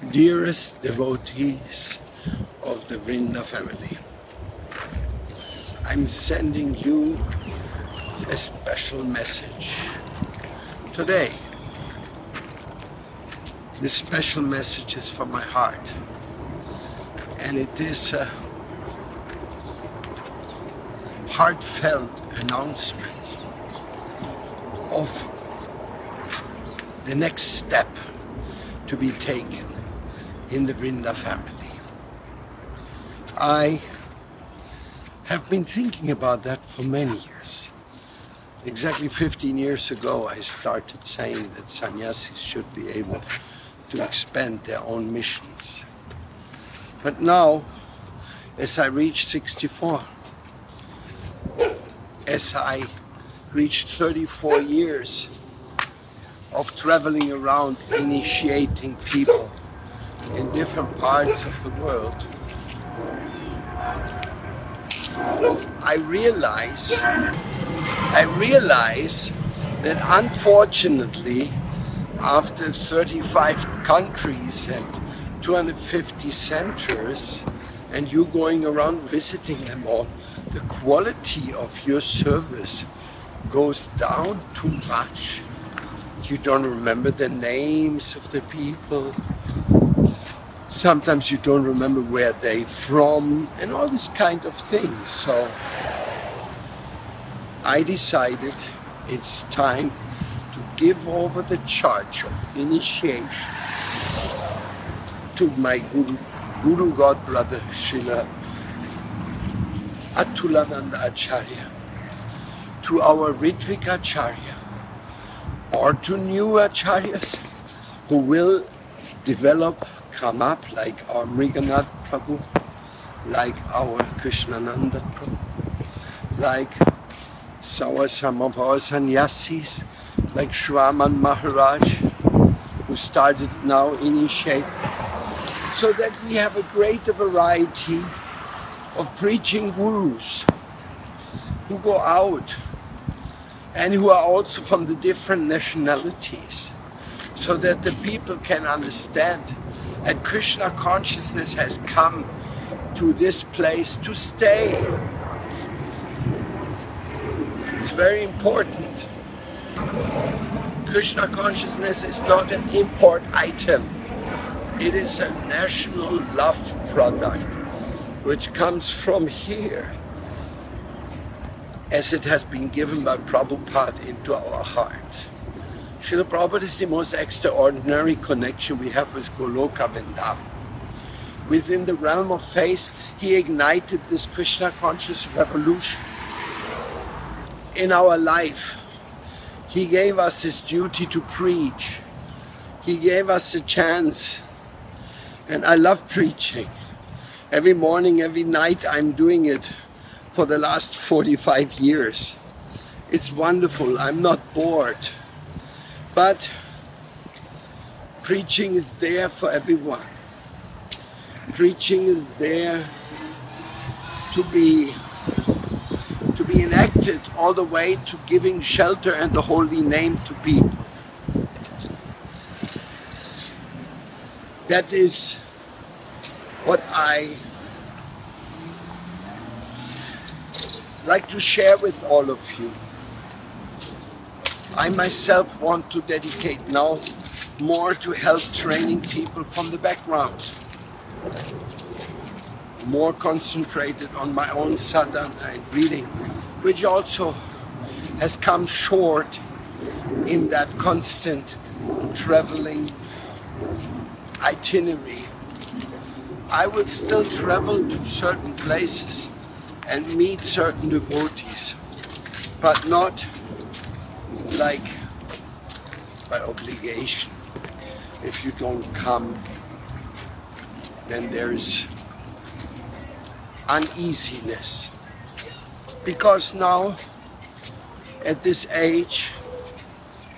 Dearest devotees of the Vrinda family, I'm sending you a special message today. This special message is from my heart, and it is a heartfelt announcement of the next step to be taken in the Vrinda family. I have been thinking about that for many years. Exactly 15 years ago, I started saying that sannyasis should be able to expand their own missions. But now, as I reach 64, as I reached 34 years of traveling around initiating people in different parts of the world, I realize that unfortunately, after 35 countries and 250 centers, and you going around visiting them all, the quality of your service goes down too much. You don't remember the names of the people. Sometimes you don't remember where they're from and all this kind of things. So I decided it's time to give over the charge of initiation to my Guru God brother Srila Atulananda Acharya, to our Ritvik Acharya, or to new Acharyas who will develop, come up, like our Mriganath Prabhu, like our Krishnananda Prabhu, like some of our sannyasis, like Shraman Maharaj, who started now initiating, so that we have a greater variety of preaching gurus who go out and who are also from the different nationalities, so that the people can understand that Krishna consciousness has come to this place to stay. It's very important. Krishna consciousness is not an import item. It is a national love product which comes from here, as it has been given by Prabhupada into our heart. Srila Prabhupada is the most extraordinary connection we have with Goloka Vrindavan. Within the realm of faith, he ignited this Krishna conscious revolution in our life. He gave us his duty to preach. He gave us a chance. And I love preaching. Every morning, every night, I'm doing it for the last 45 years. It's wonderful. I'm not bored. But preaching is there for everyone. Preaching is there to be enacted all the way to giving shelter and the holy name to people. That is what I like to share with all of you. I myself want to dedicate now more to help training people from the background. More concentrated on my own sadhana and reading, which also has come short in that constant traveling itinerary. I will still travel to certain places and meet certain devotees, but not like by obligation. If you don't come, then there's uneasiness. Because now, at this age,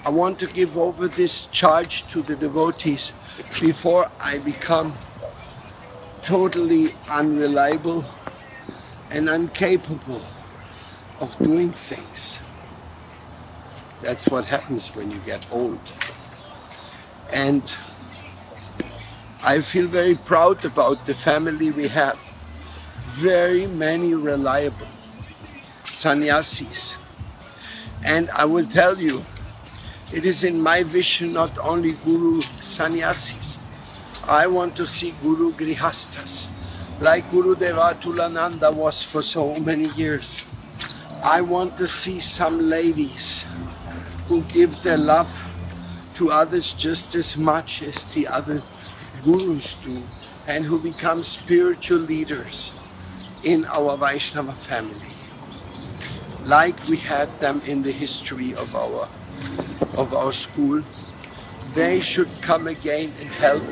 I want to give over this charge to the devotees before I become totally unreliable and incapable of doing things. That's what happens when you get old. And I feel very proud about the family we have. Very many reliable sannyasis. And I will tell you, it is in my vision not only Guru sannyasis. I want to see Guru Grihastas, like Guru Devatulananda was for so many years. I want to see some ladies who give their love to others just as much as the other gurus do, and who become spiritual leaders in our Vaishnava family, like we had them in the history of our school. They should come again and help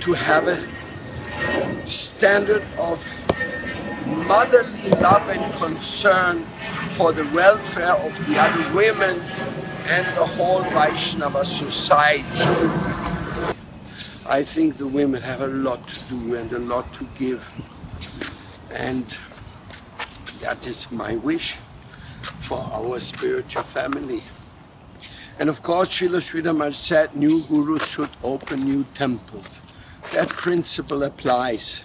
to have a standard of motherly love and concern for the welfare of the other women and the whole Vaishnava society. I think the women have a lot to do and a lot to give, and that is my wish for our spiritual family. And of course, Srila Sridhar Maharaj said new gurus should open new temples. That principle applies.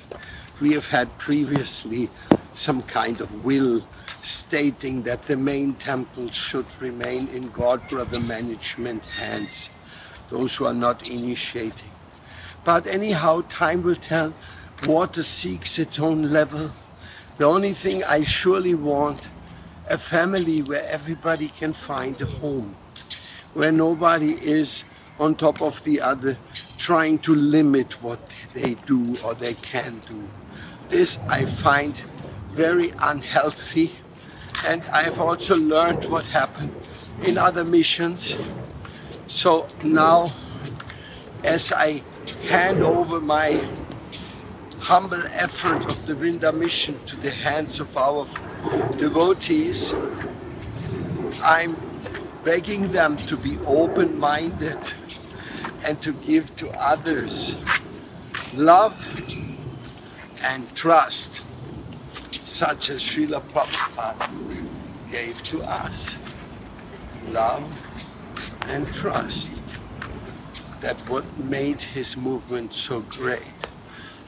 We have had previously some kind of will stating that the main temples should remain in God-brother management hands, those who are not initiating. But anyhow, time will tell. Water seeks its own level. The only thing I surely want, a family where everybody can find a home, where nobody is on top of the other trying to limit what they do or they can do. This I find very unhealthy, and I've also learned what happened in other missions. So now, as I hand over my humble effort of the Vrinda mission to the hands of our devotees, I'm begging them to be open-minded and to give to others love and trust, such as Srila Prabhupada gave to us. Love and trust. That what made his movement so great,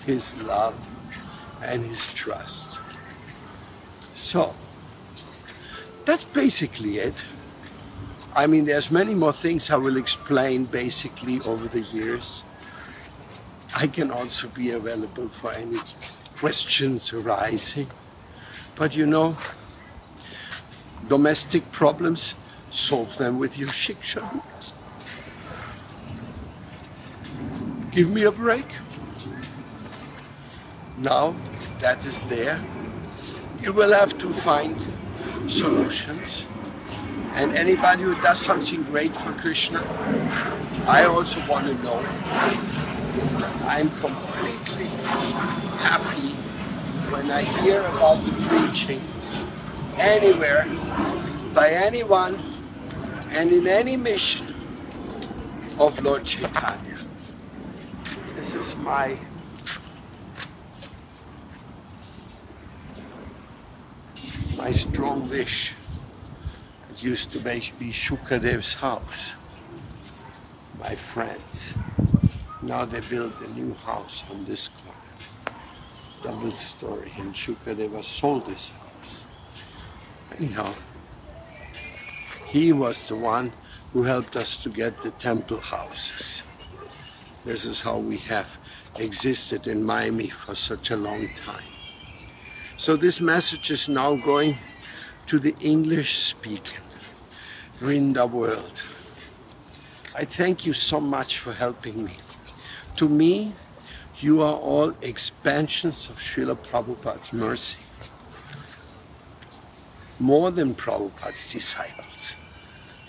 his love and his trust. So, that's basically it. I mean, there's many more things I will explain basically over the years. I can also be available for any questions arising. But you know, domestic problems, solve them with your shiksha. Give me a break. Now that is there, you will have to find solutions. And anybody who does something great for Krishna, I also want to know. I'm completely happy when I hear about the preaching anywhere, by anyone, and in any mission of Lord Chaitanya. This is my strong wish. It used to be Shukadev's house, my friends. Now they built a new house on this corner, double story, and Shukadeva sold his house. Anyhow, he was the one who helped us to get the temple houses. This is how we have existed in Miami for such a long time. So this message is now going to the English-speaking Vrinda world. I thank you so much for helping me. To me, you are all expansions of Srila Prabhupada's mercy. More than Prabhupada's disciples.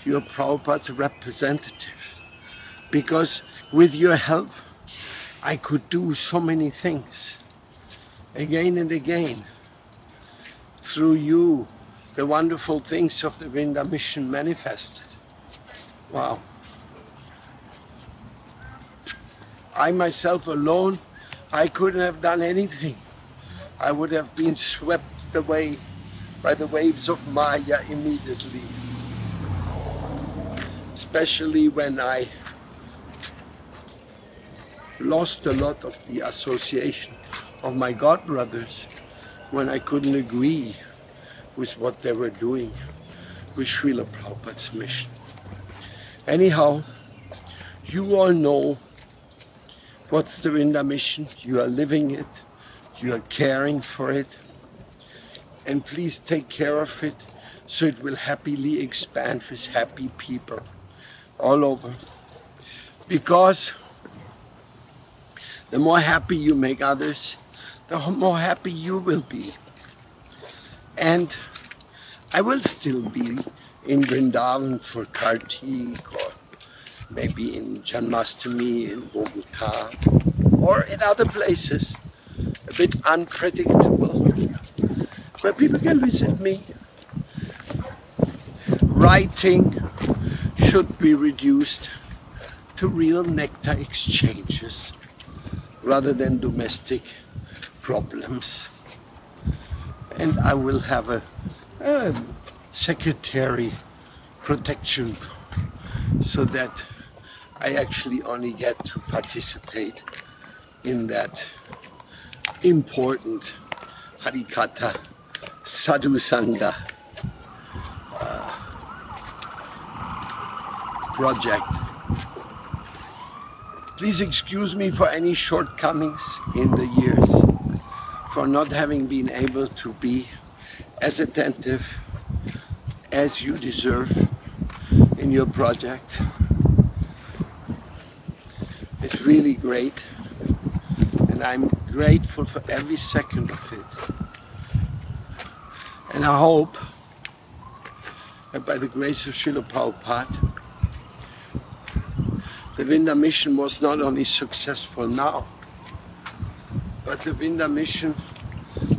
You are Prabhupada's representative. Because with your help, I could do so many things. Again and again. Through you, the wonderful things of the Vrinda mission manifested. Wow. I myself alone, I couldn't have done anything. I would have been swept away by the waves of Maya immediately. Especially when I lost a lot of the association of my godbrothers when I couldn't agree with what they were doing with Srila Prabhupada's mission. Anyhow, you all know what's the Vrinda mission. You are living it, you are caring for it, and please take care of it so it will happily expand with happy people all over. Because the more happy you make others, the more happy you will be. And I will still be in Vrindavan for Kartik, or maybe in Janmashtami in Bogota, or in other places, a bit unpredictable, where people can visit me. Writing should be reduced to real nectar exchanges rather than domestic problems. And I will have a secretary protection so that I actually only get to participate in that important Harikatha Sadhu Sangha project. Please excuse me for any shortcomings in the years, for not having been able to be as attentive as you deserve in your project. It's really great, and I'm grateful for every second of it. And I hope that by the grace of Srila Prabhupada, the Vrinda mission was not only successful now, but the Vrinda mission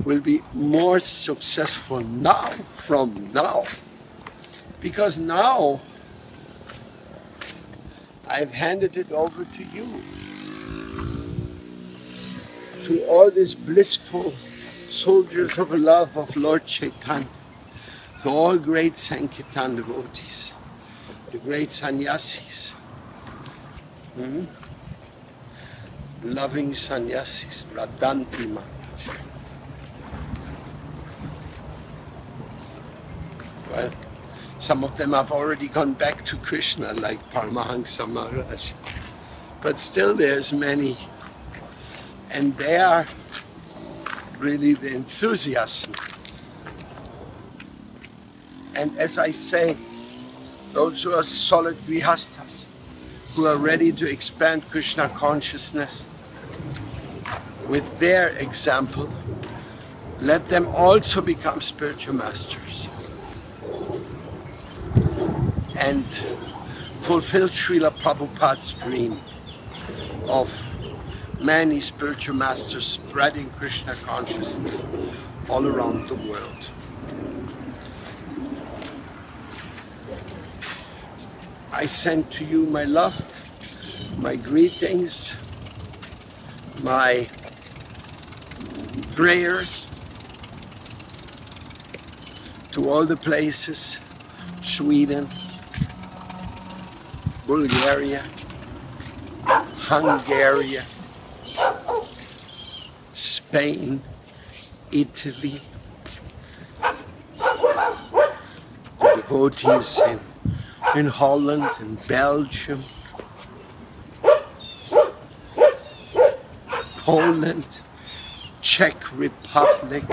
will be more successful now from now. Because now I've handed it over to you, to all these blissful soldiers of love of Lord Chaitanya, to all great Sankirtan devotees, the great sannyasis, loving sannyasis, Radanti Maharaj. Well, some of them have already gone back to Krishna, like Paramahansa Maharaj. But still there's many. And they are really the enthusiasm. And as I say, those who are solid grihastas, who are ready to expand Krishna consciousness, with their example, let them also become spiritual masters and fulfill Srila Prabhupada's dream of many spiritual masters spreading Krishna consciousness all around the world. I send to you my love, my greetings, my prayers to all the places, Sweden, Bulgaria, Hungary, Spain, Italy, the devotees in Holland and Belgium, Poland, Czech Republic.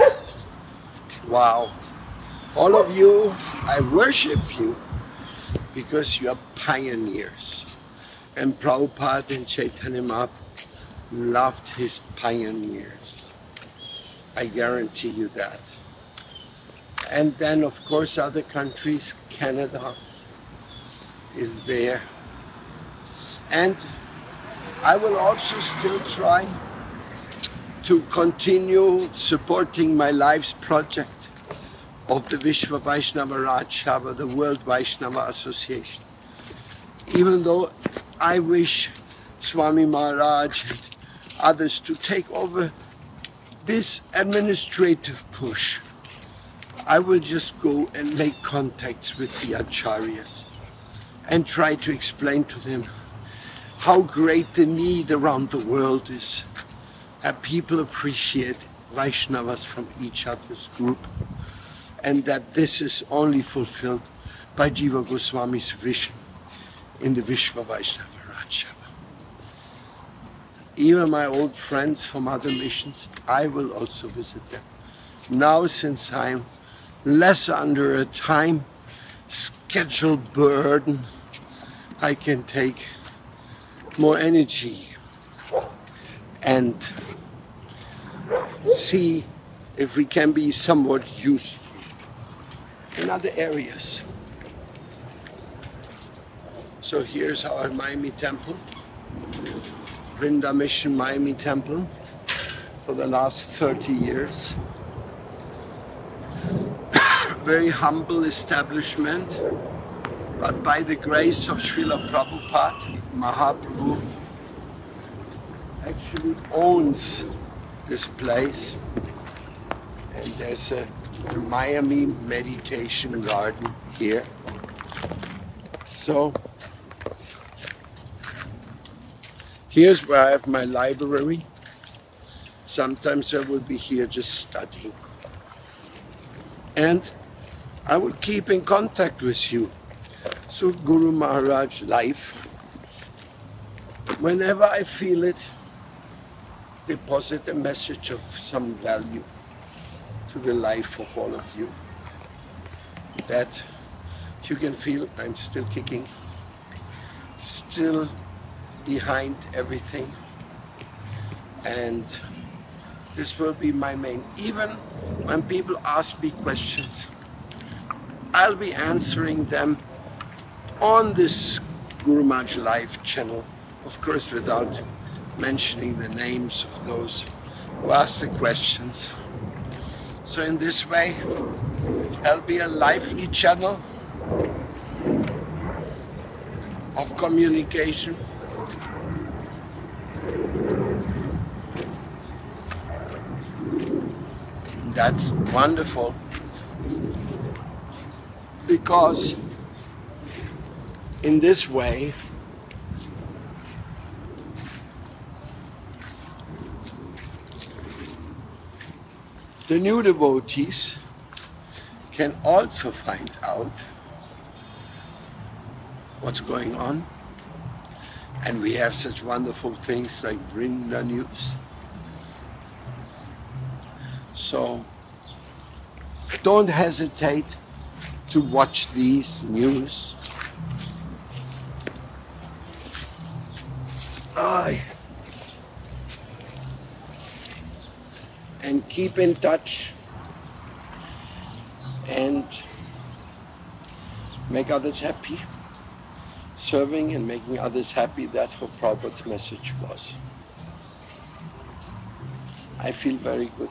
Wow. All of you, I worship you because you are pioneers. And Prabhupada and Chaitanya Mahaprabhu loved his pioneers. I guarantee you that. And then, of course, other countries, Canada is there. And I will also still try to continue supporting my life's project of the Vishwa Vaishnava Raj Sabha, the World Vaishnava Association. Even though I wish Swami Maharaj and others to take over this administrative push, I will just go and make contacts with the acharyas and try to explain to them how great the need around the world is. And people appreciate Vaishnavas from each other's group. And that this is only fulfilled by Jiva Goswami's vision in the Vishva Vaishnava Rajyava. Even my old friends from other missions, I will also visit them. Now, since I'm less under a time schedule burden, I can take more energy and see if we can be somewhat useful in other areas. So here's our Miami temple, Vrinda Mission Miami temple, for the last 30 years. Very humble establishment, but by the grace of Srila Prabhupada, Mahaprabhu actually owns this place, and there's a Miami meditation garden here. So here's where I have my library. Sometimes I will be here just studying. And I will keep in contact with you through Guru Maharaj life. Whenever I feel it, deposit a message of some value to the life of all of you. That you can feel I'm still kicking, still behind everything. And this will be my main. Even when people ask me questions, I'll be answering them on this Guru Maharaj Live channel, of course without mentioning the names of those who ask the questions. So in this way, there'll be a lively channel of communication. That's wonderful, because in this way the new devotees can also find out what's going on, and we have such wonderful things like Vrinda News. So don't hesitate to watch these news. And keep in touch and make others happy. Serving and making others happy, that's what Prabhupada's message was. I feel very good.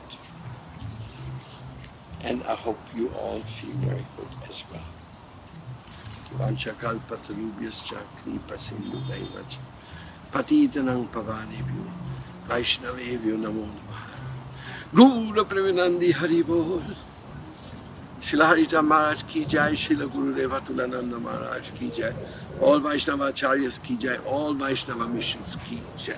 And I hope you all feel very good as well. Vanchakalpatarubhyascha kripasindudaivach patitanang pavanebhyo vaishnavebhyo namo namaha. Guru Premanandi Hari Bol. Srila Harita Maharaj ki jai, Srila Gurudeva Tulananda Maharaj ki jai, all Vaishnava Acharyas ki jai, all Vaishnava missions ki jai.